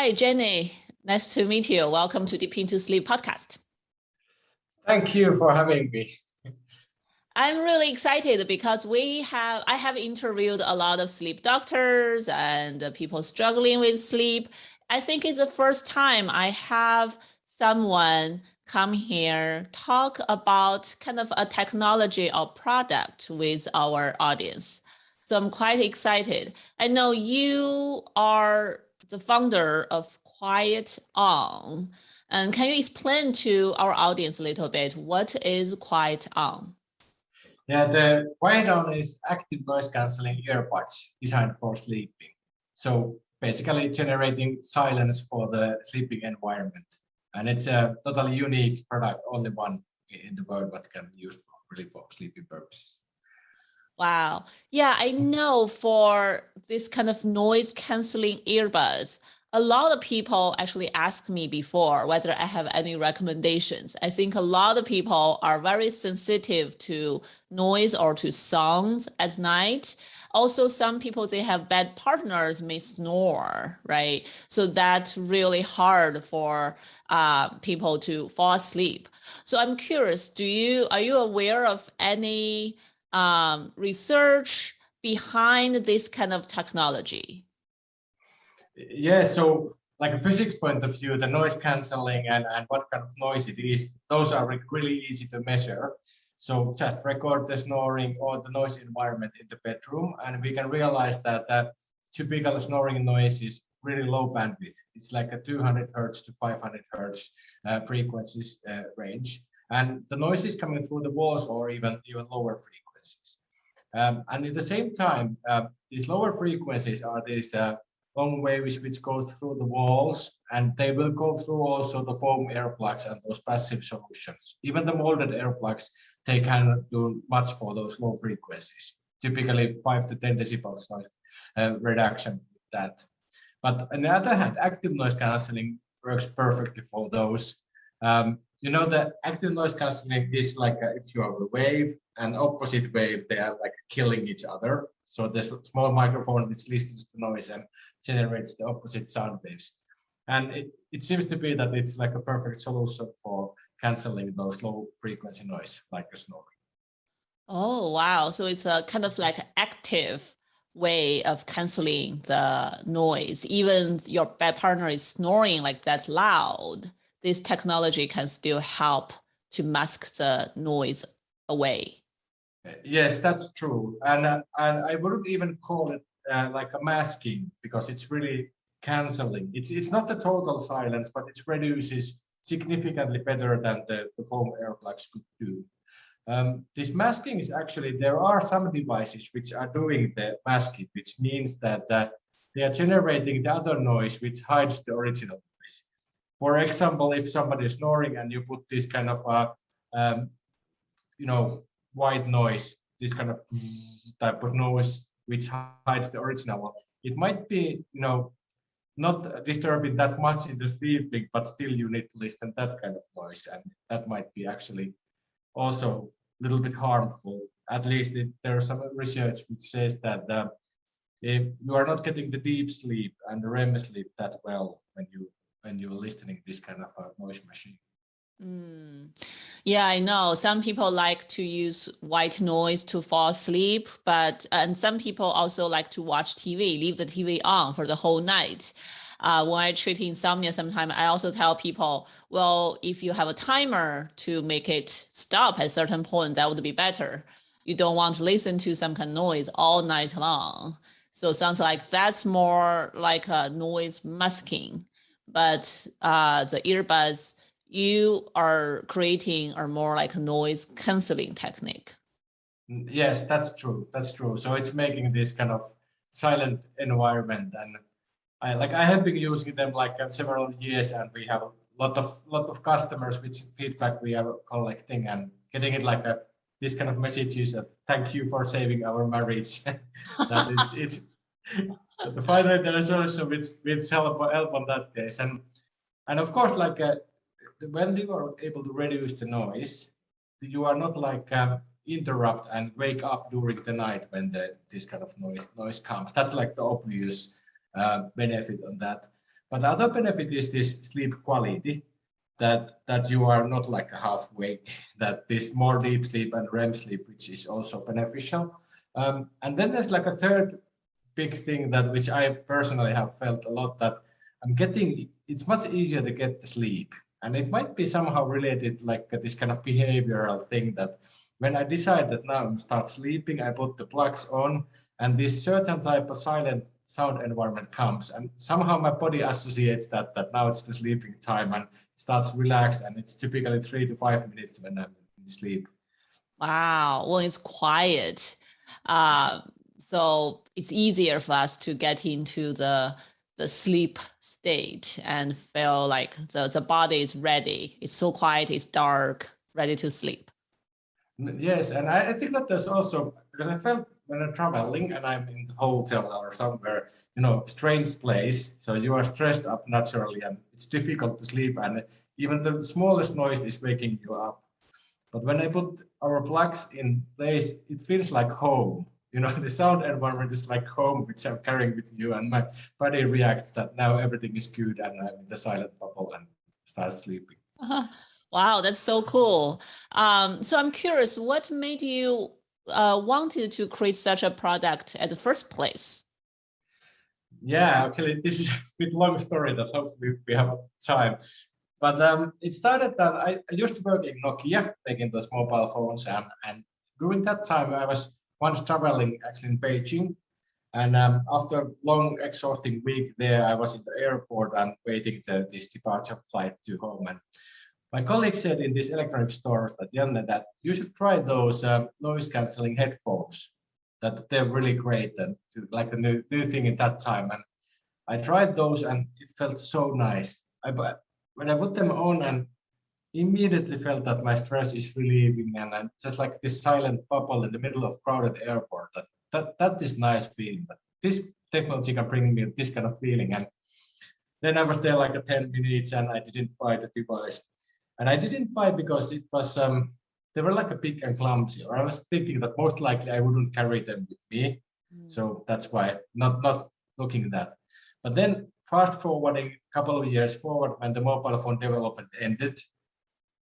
Hi, Jenny. Nice to meet you. Welcome to Deep Into Sleep podcast. Thank you for having me. I'm really excited because I have interviewed a lot of sleep doctors and people struggling with sleep. I think it's the first time I have someone come here, talk about kind of a technology or product with our audience. So I'm quite excited. I know you are the founder of QuietOn. And can you explain to our audience a little bit, what is QuietOn? Yeah, the QuietOn is active noise cancelling earbuds designed for sleeping. So basically generating silence for the sleeping environment. And it's a totally unique product, only one in the world that can be used really for sleeping purposes. Wow. Yeah, I know for this kind of noise canceling earbuds, a lot of people actually asked me before whether I have any recommendations. I think a lot of people are very sensitive to noise or to sounds at night. Also, some people, they have bad partners, may snore, right? So that's really hard for people to fall asleep. So I'm curious, are you aware of any research behind this kind of technology? Yeah, so like a physics point of view, the noise cancelling and what kind of noise it is, those are really easy to measure. So just record the snoring or the noise environment in the bedroom, and we can realize that that typical snoring noise is really low bandwidth. It's like a 200 hertz to 500 hertz frequencies range, and the noise is coming through the walls or even lower frequencies. And at the same time, these lower frequencies are these long waves which go through the walls, and they will go through also the foam air plugs and those passive solutions. Even the molded air plugs, they cannot do much for those low frequencies, typically 5 to 10 decibels noise reduction with that. But on the other hand, active noise cancelling works perfectly for those. The active noise cancelling is like if you have a wave and opposite wave, they are like killing each other. So there's a small microphone which listens to noise and generates the opposite sound waves. And it seems to be that it's like a perfect solution for canceling those low frequency noise, like a snoring. Oh, wow. So it's a kind of like active way of canceling the noise. Even your bed partner is snoring like that loud, this technology can still help to mask the noise away. Yes, that's true. And I wouldn't even call it like a masking, because it's really canceling. It's not the total silence, but it reduces significantly better than the foam earplugs could do. This masking is actually, there are some devices which are doing the masking, which means that they are generating the other noise which hides the original noise. For example, if somebody is snoring and you put this kind of white noise, this kind of type of noise which hides the original one, it might be not disturbing that much in the sleeping, but still you need to listen that kind of noise, and that might be actually also a little bit harmful. At least there's some research which says that if you are not getting the deep sleep and the REM sleep that well when you're listening this kind of a noise machine. Yeah, I know. Some people like to use white noise to fall asleep, and some people also like to watch TV, leave the TV on for the whole night. When I treat insomnia, sometimes I also tell people, well, if you have a timer to make it stop at a certain point, that would be better. You don't want to listen to some kind of noise all night long. So it sounds like that's more like a noise masking. But the earbuds you are creating are more like a noise canceling technique. Yes, that's true. That's true. So it's making this kind of silent environment, and I have been using them like several years, and we have a lot of customers which feedback we are collecting and getting it like this kind of messages of thank you for saving our marriage. That it's finally there is also which help on that case, and of course like when you are able to reduce the noise, you are not like interrupt and wake up during the night when this kind of noise comes. That's like the obvious benefit on that. But the other benefit is this sleep quality, that you are not like a half awake, that this more deep sleep and REM sleep, which is also beneficial. And then there's like a third big thing that which I personally have felt a lot, that it's much easier to get the sleep. And it might be somehow related like this kind of behavioral thing, that when I decide that now I'm start sleeping, I put the plugs on and this certain type of silent sound environment comes, and somehow my body associates that now it's the sleeping time and starts relaxed, and it's typically 3 to 5 minutes when I'm in sleep. Wow. Well, it's quiet. So it's easier for us to get into the sleep state and feel like the body is ready. It's so quiet, it's dark, ready to sleep. Yes, and I think that there's also, because I felt when I'm traveling and I'm in the hotel or somewhere, strange place, so you are stressed up naturally and it's difficult to sleep, and even the smallest noise is waking you up. But when I put our plugs in place, it feels like home. The sound environment is like home, which I'm carrying with you, and my body reacts that now everything is good and I'm in the silent bubble and start sleeping. Wow, that's so cool. So I'm curious, what made you wanted to create such a product at the first place? Yeah, actually, this is a bit long story that hopefully we have time. But it started that I used to work in Nokia, making those mobile phones, and during that time I was once traveling actually in Beijing, and after a long exhausting week there, I was in the airport and waiting this departure flight to home. And my colleague said in these electronic stores that, Janne, that you should try those noise cancelling headphones, that they're really great and like a new thing at that time. And I tried those and it felt so nice. When I put them on and immediately felt that my stress is relieving, and just like this silent bubble in the middle of crowded airport, that is nice feeling. But this technology can bring me this kind of feeling. And then I was there like a 10 minutes and I didn't buy the device. And I didn't buy because it was they were like a big and clumsy, or I was thinking that most likely I wouldn't carry them with me. So that's why not looking at that. But then fast forwarding a couple of years forward, when the mobile phone development ended,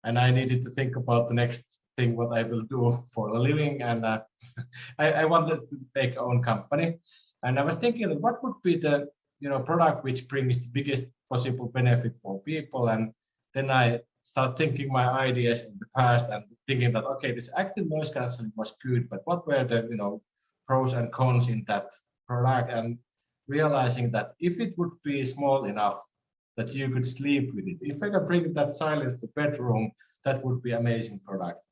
and I needed to think about the next thing what I will do for a living, and I wanted to make our own company, and I was thinking that what would be the product which brings the biggest possible benefit for people, and then I start thinking my ideas in the past and thinking that okay, this active noise cancelling was good, but what were the pros and cons in that product, and realizing that if it would be small enough that you could sleep with it, if I can bring that silence to bedroom, that would be amazing product.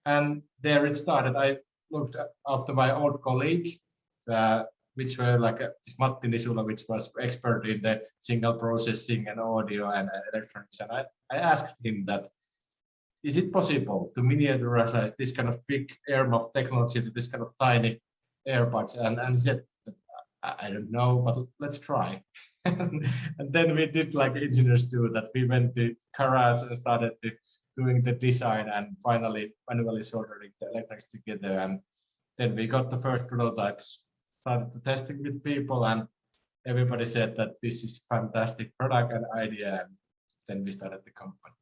And there it started. I looked after my old colleague, which were like this Matti Nisula, which was expert in the signal processing and audio and electronics. And I asked him that, is it possible to miniaturize this kind of big earmuff technology to this kind of tiny earbuds? And he said, I don't know, but let's try. And then we did like engineers do, that we went to garage and started doing the design and finally manually soldering the electronics together. And then we got the first prototypes, started to testing with people, and everybody said that this is fantastic product and idea. And then we started the company.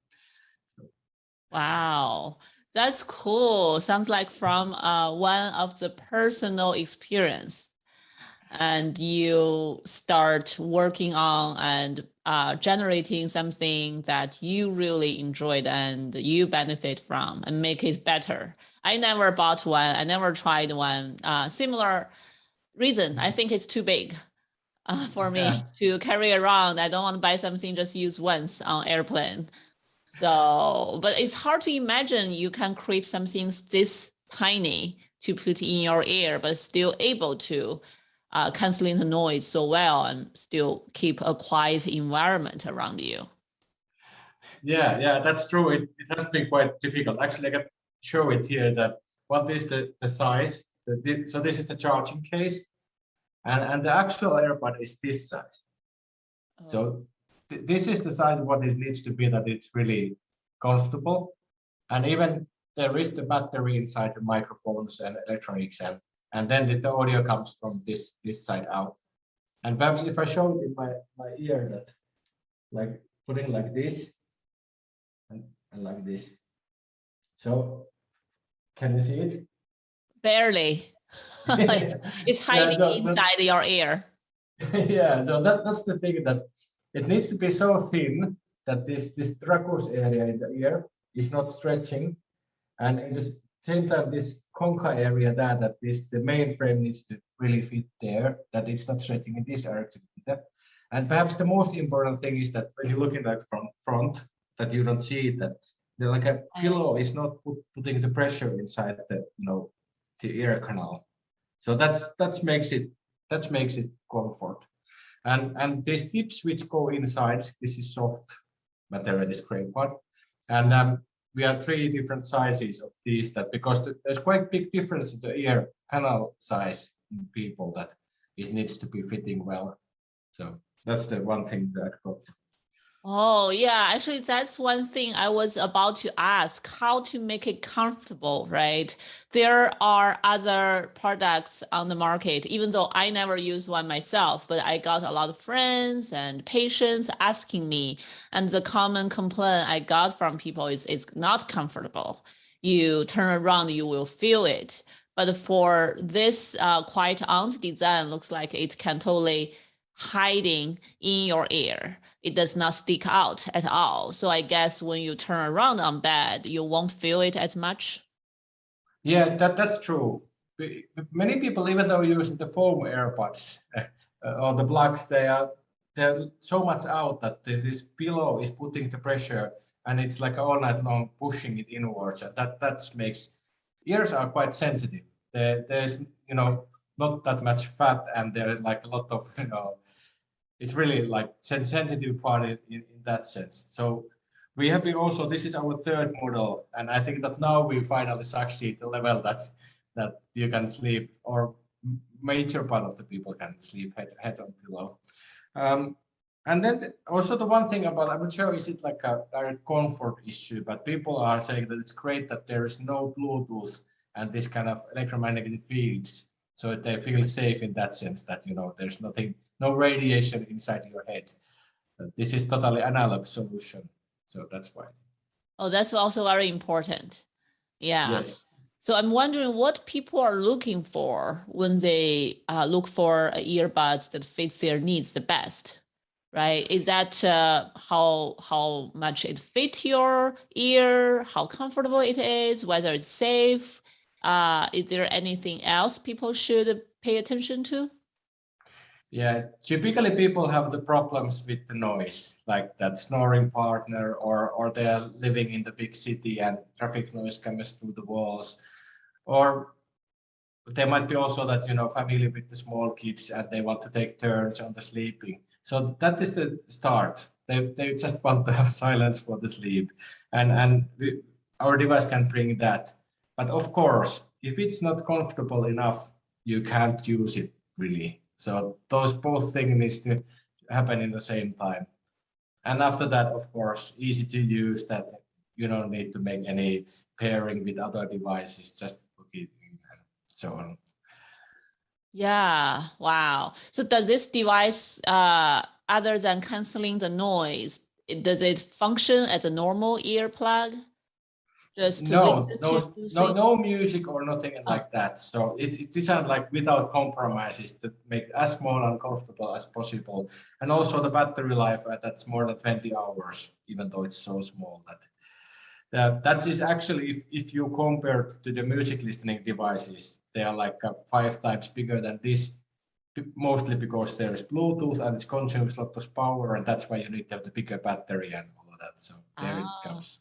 Wow, that's cool. Sounds like from one of the personal experience, and you start working on and generating something that you really enjoyed and you benefit from and make it better. I never bought one. I never tried one. Similar reason. I think it's too big for me to carry around. I don't want to buy something just use once on airplane. So, but it's hard to imagine you can create something this tiny to put in your ear, but still able to canceling the noise so well and still keep a quiet environment around you. Yeah, that's true. It has been quite difficult. Actually, I can show it here that what is the size. So this is the charging case, and the actual earbud is this size. Oh. So this is the size what it needs to be, that it's really comfortable. And even there is the battery inside the microphones and electronics, and then the audio comes from this side out. And perhaps if I show it in my ear, that like putting like this and like this. So can you see it? Barely. It's hiding inside your ear. Yeah, so that's the thing, that it needs to be so thin that this tragus area in the ear is not stretching, and at the same time this concha area that the main frame needs to really fit there, that it's not stretching in this direction either. And perhaps the most important thing is that when you're looking at from front, that you don't see it, that the like a pillow is not putting the pressure inside the the ear canal. So that makes it comfort. And these tips which go inside, this is soft material, this gray part. And we have 3 different sizes of these, that because there's quite big difference in the ear canal size in people, that it needs to be fitting well. So that's the one thing that I got. Oh, yeah. Actually, that's one thing I was about to ask, how to make it comfortable, right? There are other products on the market, even though I never use one myself, but I got a lot of friends and patients asking me. And the common complaint I got from people is it's not comfortable. You turn around, you will feel it. But for this QuietOn design, looks like it can totally hiding in your ear. It does not stick out at all. So I guess when you turn around on bed, you won't feel it as much. Yeah, that's true. Many people, even though using the foam earbuds or the plugs, they're so much out that this pillow is putting the pressure, and it's like all night long pushing it inwards, and that makes ears are quite sensitive. There's not that much fat, and there's like a lot of it's really like sensitive part in that sense. So we have been also, this is our 3rd model, and I think that now we finally succeed the level that you can sleep, or major part of the people can sleep head on pillow. And then also the one thing about, I'm not sure is it like a direct comfort issue, but people are saying that it's great that there is no Bluetooth and this kind of electromagnetic fields, so they feel safe in that sense, that there's nothing, no radiation inside your head. This is totally analog solution, so that's why. Oh, that's also very important. Yeah. Yes. So I'm wondering what people are looking for when they look for earbuds that fits their needs the best, right? Is that how much it fits your ear, how comfortable it is, whether it's safe? Is there anything else people should pay attention to? Yeah, typically people have the problems with the noise, like that snoring partner, or they are living in the big city and traffic noise comes through the walls, or there might be also that family with the small kids and they want to take turns on the sleeping. So that is the start. They just want to have silence for the sleep, and our device can bring that. But of course, if it's not comfortable enough, you can't use it really. So those both things needs to happen in the same time. And after that, of course, easy to use, that you don't need to make any pairing with other devices, just plug it in and so on. Yeah, wow. So does this device, other than canceling the noise, does it function as a normal earplug? Just to No, listen to no music or nothing Oh, like that. So it's designed like without compromises to make as small and comfortable as possible. And also the battery life, that's more than 20 hours, even though it's so small. That is actually, if you compare to the music listening devices, they are like 5 times bigger than this, mostly because there is Bluetooth and it consumes a lot of power, and that's why you need to have the bigger battery and all of that. So there it comes.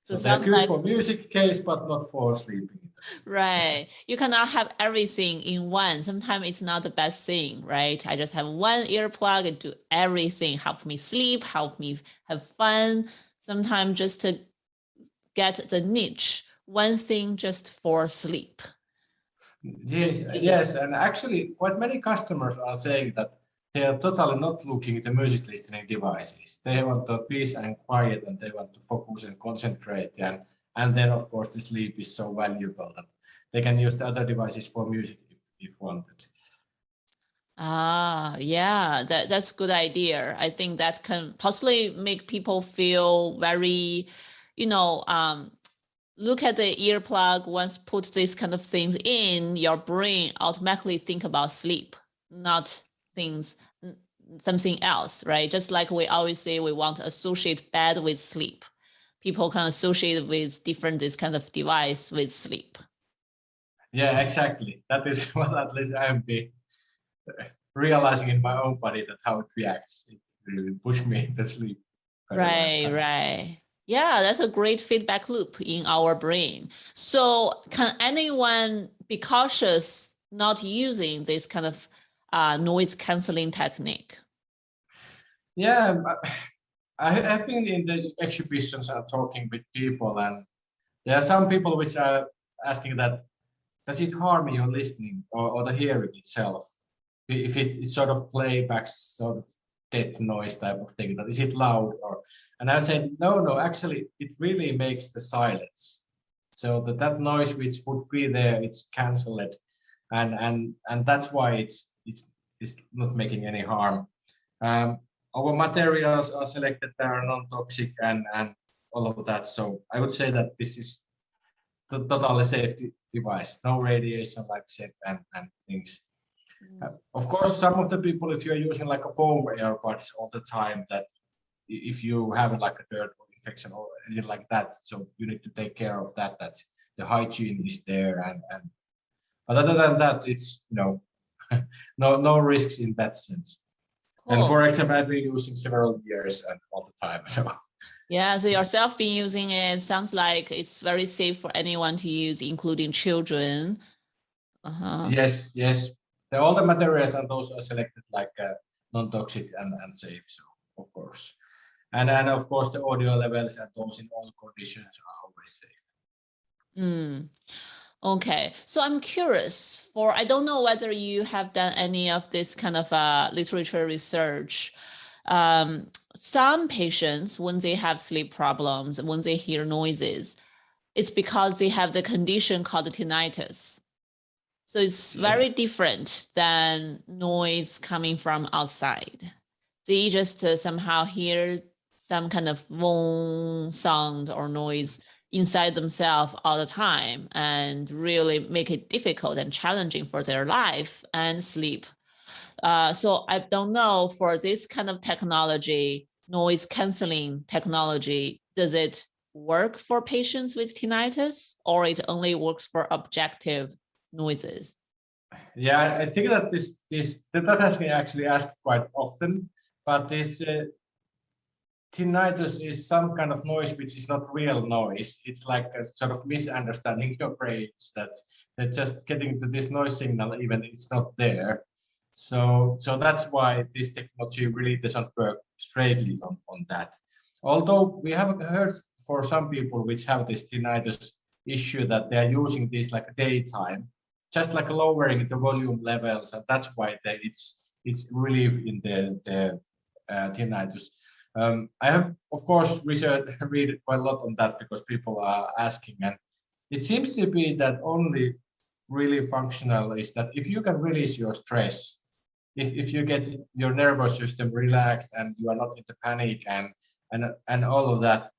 so So they're sounds good like for music case, but not for sleeping. right. You cannot have everything in one. Sometimes it's not the best thing, right? I just have one earplug and do everything. Help me sleep, help me have fun. Sometimes just to get the niche, one thing just for sleep. Yes, and actually, quite many customers are saying that they are totally not looking at the music listening devices. They want the peace and quiet, and they want to focus and concentrate, and then of course the sleep is so valuable that they can use the other devices for music if wanted. Ah, yeah, that's a good idea. I think that can possibly make people feel very, you know, look at the earplug, once put these kind of things in, your brain automatically think about sleep, not things, something else, right? Just like we always say, we want to associate bed with sleep. People can associate with different this kind of device with sleep. Yeah, exactly. That is what at least I have been realizing in my own body, that how it reacts. It really pushed me to sleep quite a lot of Right, times. right. Yeah, that's a great feedback loop in our brain. So can anyone be cautious not using this kind of noise canceling technique? Yeah, I've been in the exhibitions and talking with people, and there are some people which are asking that, does it harm your listening or the hearing itself? If it sort of playbacks sort of dead noise type of thing, that is it loud or, and I said, no, actually it really makes the silence. So that noise which would be there, it's cancelled, and that's why it's not making any harm. Our materials are selected that are non-toxic and all of that. So I would say that this is the totally safe device, no radiation like said and things. Of course, some of the people, if you're using like a foam earbuds all the time, that if you have like a dirt or infection or anything like that, so you need to take care of that, that the hygiene is there. And but other than that, it's no risks in that sense. And Cool. for example, I've been using several years and all the time. So Yeah, so yourself being using it sounds like it's very safe for anyone to use, including children. Uh-huh. yes, all the materials and those are selected like non-toxic and safe. So of course. And of course, the audio levels and those in all conditions are always safe. Mm. Okay, so I'm curious for, I don't know whether you have done any of this kind of literature research. Some patients, when they have sleep problems, when they hear noises, it's because they have the condition called tinnitus. So it's Yes. very different than noise coming from outside. They just somehow hear some kind of boom sound or noise inside themselves all the time and really make it difficult and challenging for their life and sleep. So I don't know, for this kind of technology, noise canceling technology, does it work for patients with tinnitus, or it only works for objective noises? Yeah, I think that that has been actually asked quite often, but this tinnitus is some kind of noise which is not real noise. It's like a sort of misunderstanding your brains that they're just getting to this noise signal even it's not there. So that's why this technology really doesn't work straightly on that. Although we have heard for some people which have this tinnitus issue that they are using this like daytime, just like lowering the volume levels, and that's why it's relief in the tinnitus. I have, of course, read quite a lot on that because people are asking, and it seems to be that only really functional is that if you can release your stress, if you get your nervous system relaxed and you are not into panic and all of that,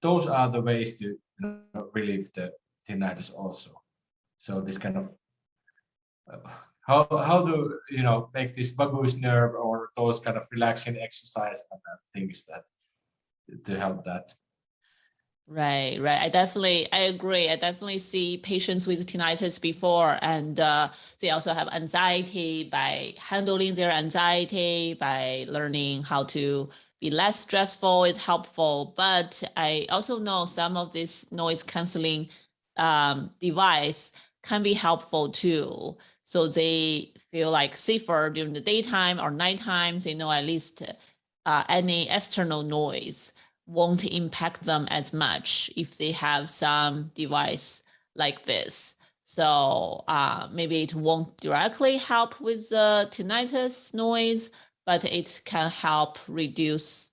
those are the ways to relieve the tinnitus also. So this kind of how to make this vagus nerve or those kind of relaxing exercise and things that to help that. Right, right. I agree. I definitely see patients with tinnitus before, and they also have anxiety. By handling their anxiety, by learning how to be less stressful is helpful. But I also know some of this noise canceling device can be helpful too. So they feel like safer during the daytime or nighttime. They know at least any external noise won't impact them as much if they have some device like this. So maybe it won't directly help with the tinnitus noise, but it can help reduce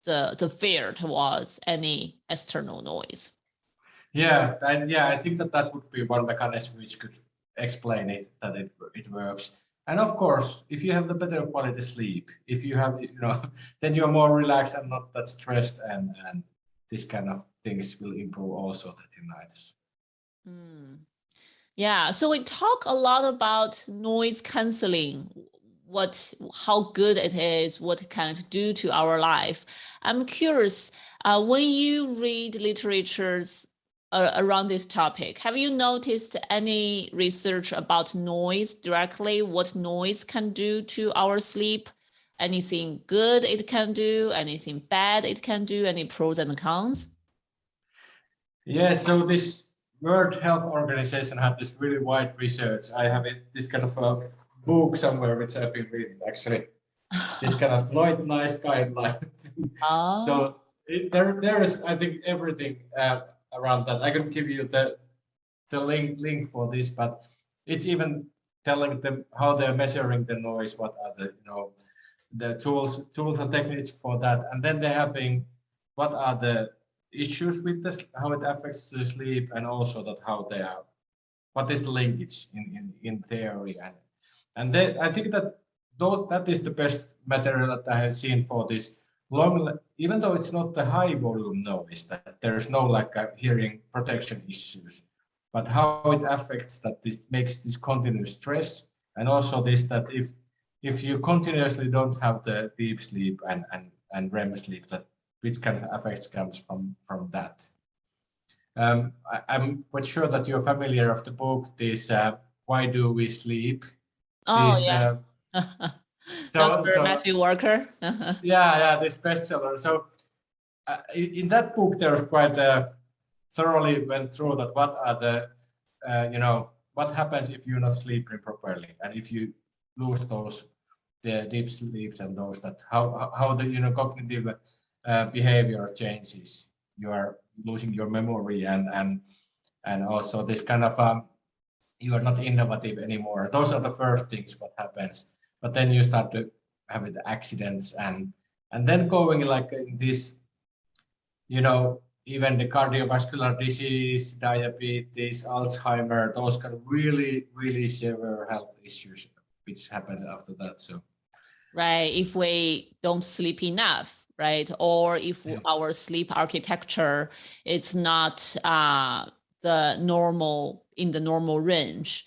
the fear towards any external noise. Yeah, I think that would be one mechanism which could explain it, that it works. And of course, if you have the better quality sleep, if you have, then you're more relaxed and not that stressed, and this kind of things will improve also the tinnitus. Mm. Yeah, so we talk a lot about noise canceling, how good it is, what it can do to our life. I'm curious, when you read literatures around this topic, have you noticed any research about noise directly, what noise can do to our sleep? Anything good it can do, anything bad it can do, any pros and cons? Yes, so this World Health Organization had this really wide research. I have this kind of a book somewhere which I've been reading actually. This kind of nice guideline. Oh, So there is, I think, everything around that. I can give you the link for this, but it's even telling them how they're measuring the noise, what are the tools and techniques for that, and then they have been what are the issues with this, how it affects the sleep, and also that how they are, what is the linkage in theory, and then I think that though that is the best material that I have seen for this long, even though it's not the high volume noise, that there's no like a hearing protection issues, but how it affects that this makes this continuous stress, and also this that if you continuously don't have the deep sleep and REM sleep, that which kind of effects comes from that. I'm quite sure that you're familiar of the book, this Why Do We Sleep? oh This yeah. Dr. so Matthew Walker. yeah, this bestseller. So in that book, there's quite thoroughly went through that what are the what happens if you're not sleeping properly, and if you lose those the deep sleeps, and those that how the cognitive behavior changes. You are losing your memory, and also this kind of you are not innovative anymore. Those are the first things what happens, but then you start to have the accidents, and then going like in this, even the cardiovascular disease, diabetes, Alzheimer, those kind of really, really severe health issues, which happens after that. So, Right. If we don't sleep enough, right? Or if our sleep architecture is not the normal in the normal range,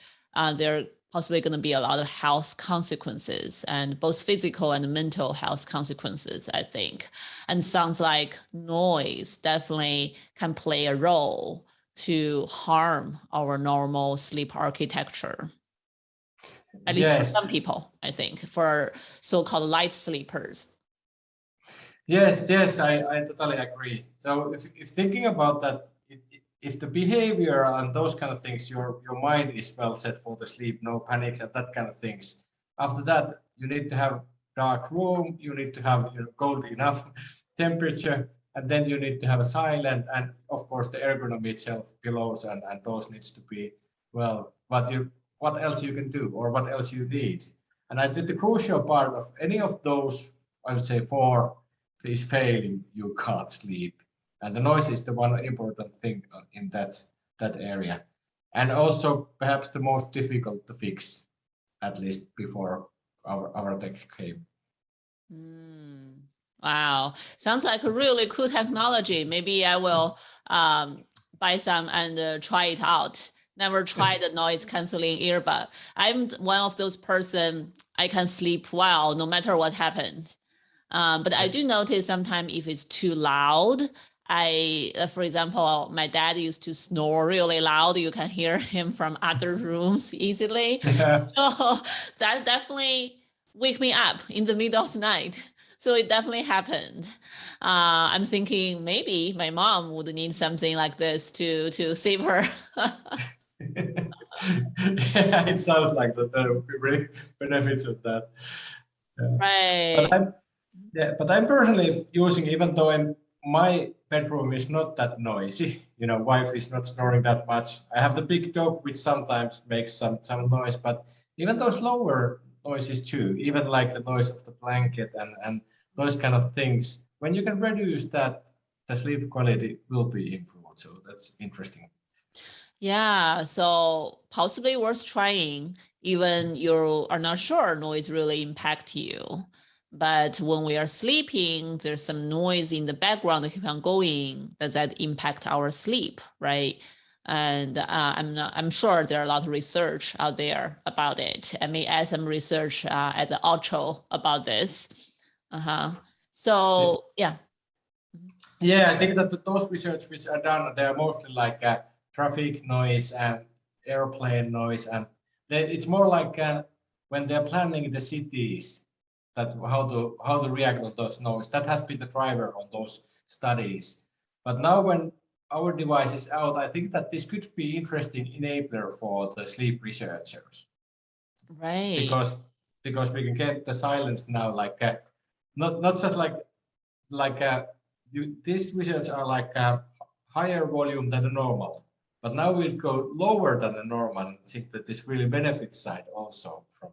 there are possibly going to be a lot of health consequences, and both physical and mental health consequences, I think. And sounds like noise definitely can play a role to harm our normal sleep architecture. At least for yes, some people, I think, for so-called light sleepers. yes, I totally agree. So if thinking about that, if the behavior and those kind of things, your mind is well set for the sleep, no panics and that kind of things. After that, you need to have dark room, you need to have cold enough temperature, and then you need to have a silent, and of course the ergonomy itself, pillows and those needs to be well. What else you can do, or what else you need? And I think the crucial part of any of those, I would say four, is failing, you can't sleep, and the noise is the one important thing in that area, and also perhaps the most difficult to fix, at least before our tech came. Mm, wow. Sounds like a really cool technology. Maybe I will buy some and try it out. Never tried the noise canceling earbud. I'm one of those person, I can sleep well no matter what happened. But I do notice sometimes if it's too loud, for example, my dad used to snore really loud. You can hear him from other rooms easily. Yeah. So that definitely wake me up in the middle of the night. So it definitely happened. I'm thinking maybe my mom would need something like this to save her. Yeah, it sounds like that there will be really benefits of that. Yeah. But Right. I'm personally using, even though my bedroom is not that noisy, wife is not snoring that much. I have the big dog which sometimes makes some noise, but even those lower noises too, even like the noise of the blanket and those kind of things, when you can reduce that, the sleep quality will be improved. So that's interesting. Yeah, so possibly worth trying, even you are not sure noise really impact you. But when we are sleeping, there's some noise in the background that keep on going. Does that impact our sleep, right? And I'm sure there are a lot of research out there about it. I may add some research at the outro about this. Uh-huh. So yeah. Yeah, I think that those research which are done, they are mostly like traffic noise and airplane noise, and it's more like when they're planning the cities, that how to react on those noise. That has been the driver on those studies. But now when our device is out, I think that this could be interesting enabler for the sleep researchers, Right. because we can get the silence now, like not just like these results are like a higher volume than the normal, but now we go lower than the normal. And I think that this really benefits side also from.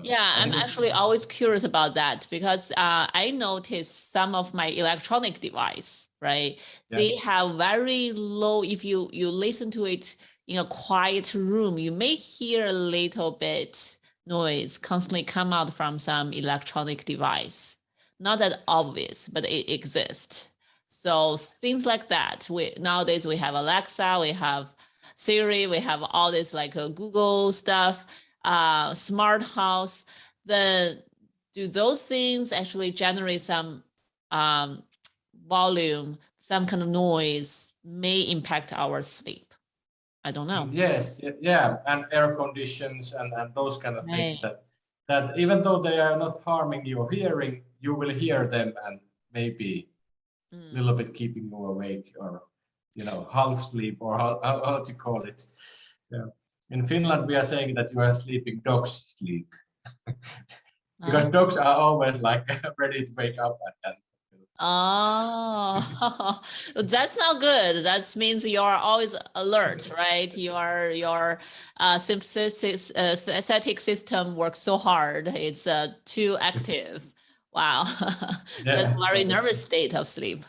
Yeah, I I'm think it's actually always curious about that because I noticed some of my electronic device, right? yeah They have very low, if you listen to it in a quiet room, you may hear a little bit noise constantly come out from some electronic device. Not that obvious, but it exists. So things like that. Nowadays we have Alexa, we have Siri, we have all this like Google stuff, smart house. Then do those things actually generate some um, volume, some kind of noise may impact our sleep? I don't know. yes, yeah, and air conditions and those kind of things, Right. that even though they are not harming your hearing, you will hear them and maybe a Mm. little bit keeping you awake, or half sleep, or how to call it. Yeah. In Finland, we are saying that you are sleeping dog's sleep. Because dogs are always like ready to wake up and Oh, that's not good. That means you are always alert, right? Your sympathetic system works so hard. It's too active. Wow, that's yeah, a very nervous state of sleep.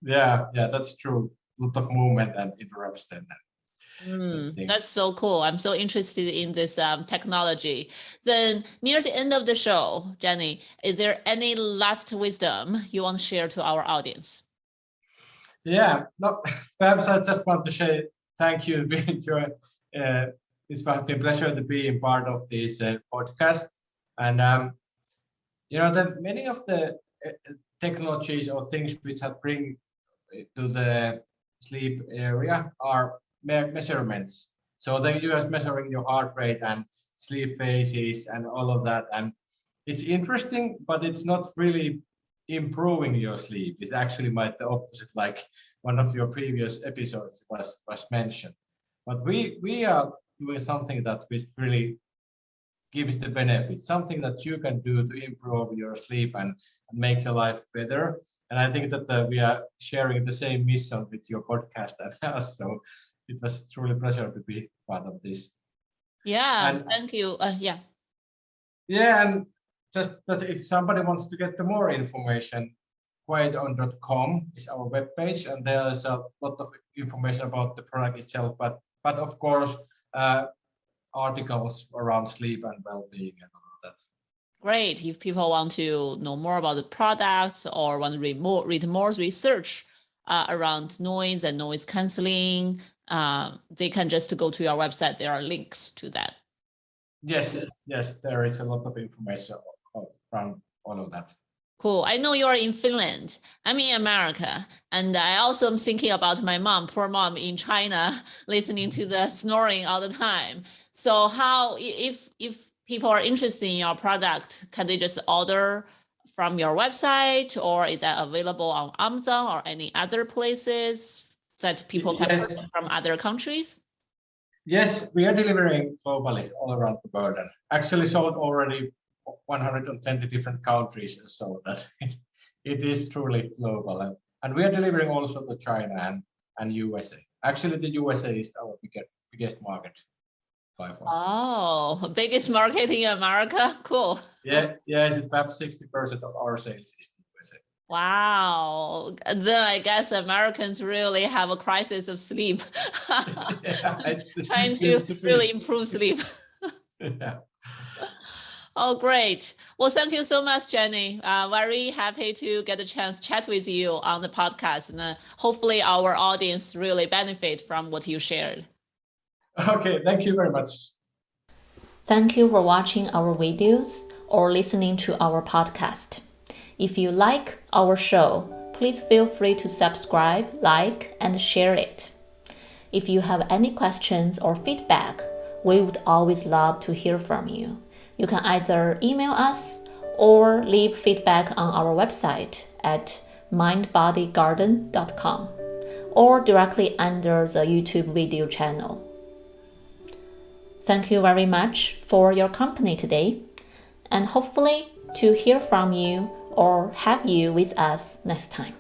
that's true. A lot of movement and interrupts them. That's thing. That's so cool. I'm so interested in this technology. Then near the end of the show, Jenny, is there any last wisdom you want to share to our audience? Yeah, no, perhaps I just want to say thank you. It's been a pleasure to be in part of this podcast. And that many of the technologies or things which have bring to the sleep area are measurements. So then you are measuring your heart rate and sleep phases and all of that. And it's interesting, but it's not really improving your sleep. It actually might the opposite, like one of your previous episodes was mentioned. But we are doing something that which really gives the benefit, something that you can do to improve your sleep and make your life better. And I think that we are sharing the same mission with your podcast and us. So it was truly a pleasure to be part of this. Yeah, And thank you. Yeah. yeah, and just that if somebody wants to get the more information, QuietOn.com is our webpage, and there's a lot of information about the product itself, but of course, articles around sleep and well-being and all of that. Great. If people want to know more about the products or want to read more research around noise and noise canceling, they can just go to your website. There are links to that. Yes, there is a lot of information around all of that. Cool. I know you're in Finland. I'm in America. And I also am thinking about my mom, poor mom in China, listening to the snoring all the time. So how, if people are interested in your product, can they just order from your website, or is that available on Amazon or any other places that people can purchase from other countries? Yes, we are delivering globally all around the world, and actually sold already 120 different countries, so that it is truly global. And we are delivering also to China and USA. Actually, the USA is our biggest market by far. Oh, biggest market in America? Cool. Yeah, it's perhaps 60% of our sales is the USA. Wow. Then I guess Americans really have a crisis of sleep. Yeah, Trying it to seems to be. really improve sleep. Yeah. Oh, great. Well, thank you so much, Jenny. Very happy to get a chance to chat with you on the podcast. And hopefully our audience really benefit from what you shared. Okay, thank you very much. Thank you for watching our videos or listening to our podcast. If you like our show, please feel free to subscribe, like, and share it. If you have any questions or feedback, we would always love to hear from you. You can either email us or leave feedback on our website at mindbodygarden.com or directly under the YouTube video channel. Thank you very much for your company today, and hopefully to hear from you or have you with us next time.